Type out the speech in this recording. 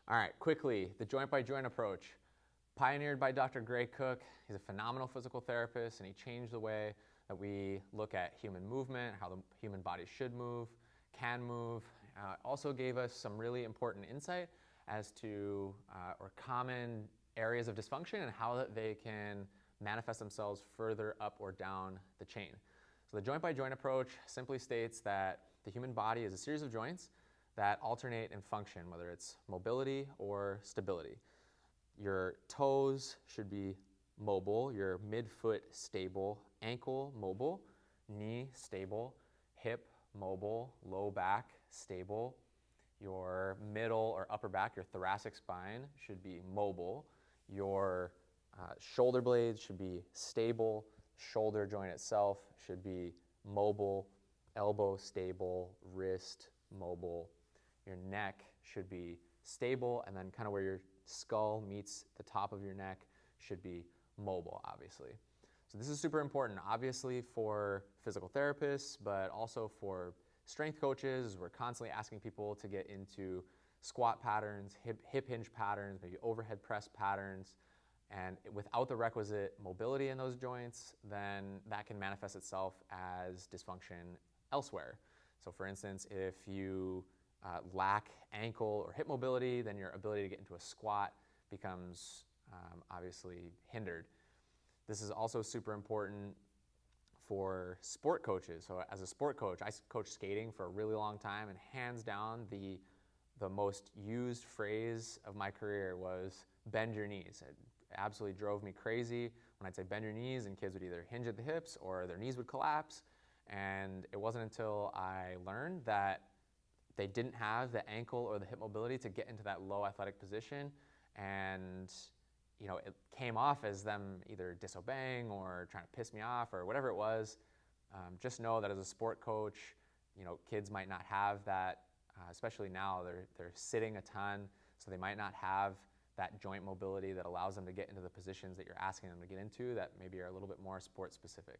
All right, quickly, the joint-by-joint approach. Pioneered by Dr. Gray Cook. He's a phenomenal physical therapist, and he changed the way that we look at human movement, how the human body should move, can move. Also gave us some really important insight as to or common areas of dysfunction and how that they can manifest themselves further up or down the chain. So the joint-by-joint approach simply states that the human body is a series of joints that alternate in function, whether it's mobility or stability. Your toes should be mobile, your midfoot stable, ankle mobile, knee stable, hip mobile, low back stable. Your middle or upper back, your thoracic spine should be mobile. Your shoulder blades should be stable. Shoulder joint itself should be mobile. Elbow stable, wrist mobile. Your neck should be stable, and then kind of where your skull meets the top of your neck should be mobile, obviously. So this is super important, obviously, for physical therapists, but also for strength coaches. We're constantly asking people to get into squat patterns, hip hinge patterns, maybe overhead press patterns. And without the requisite mobility in those joints, then that can manifest itself as dysfunction elsewhere. So for instance, if you lack ankle or hip mobility, then your ability to get into a squat becomes obviously hindered. This is also super important for sport coaches. So as a sport coach, I coached skating for a really long time, and hands down, the most used phrase of my career was bend your knees. It absolutely drove me crazy when I'd say bend your knees, and kids would either hinge at the hips or their knees would collapse. And it wasn't until I learned that they didn't have the ankle or the hip mobility to get into that low athletic position, and it came off as them either disobeying or trying to piss me off or whatever it was. Just know that as a sport coach, kids might not have that, especially now they're sitting a ton, so they might not have that joint mobility that allows them to get into the positions that you're asking them to get into that maybe are a little bit more sport specific.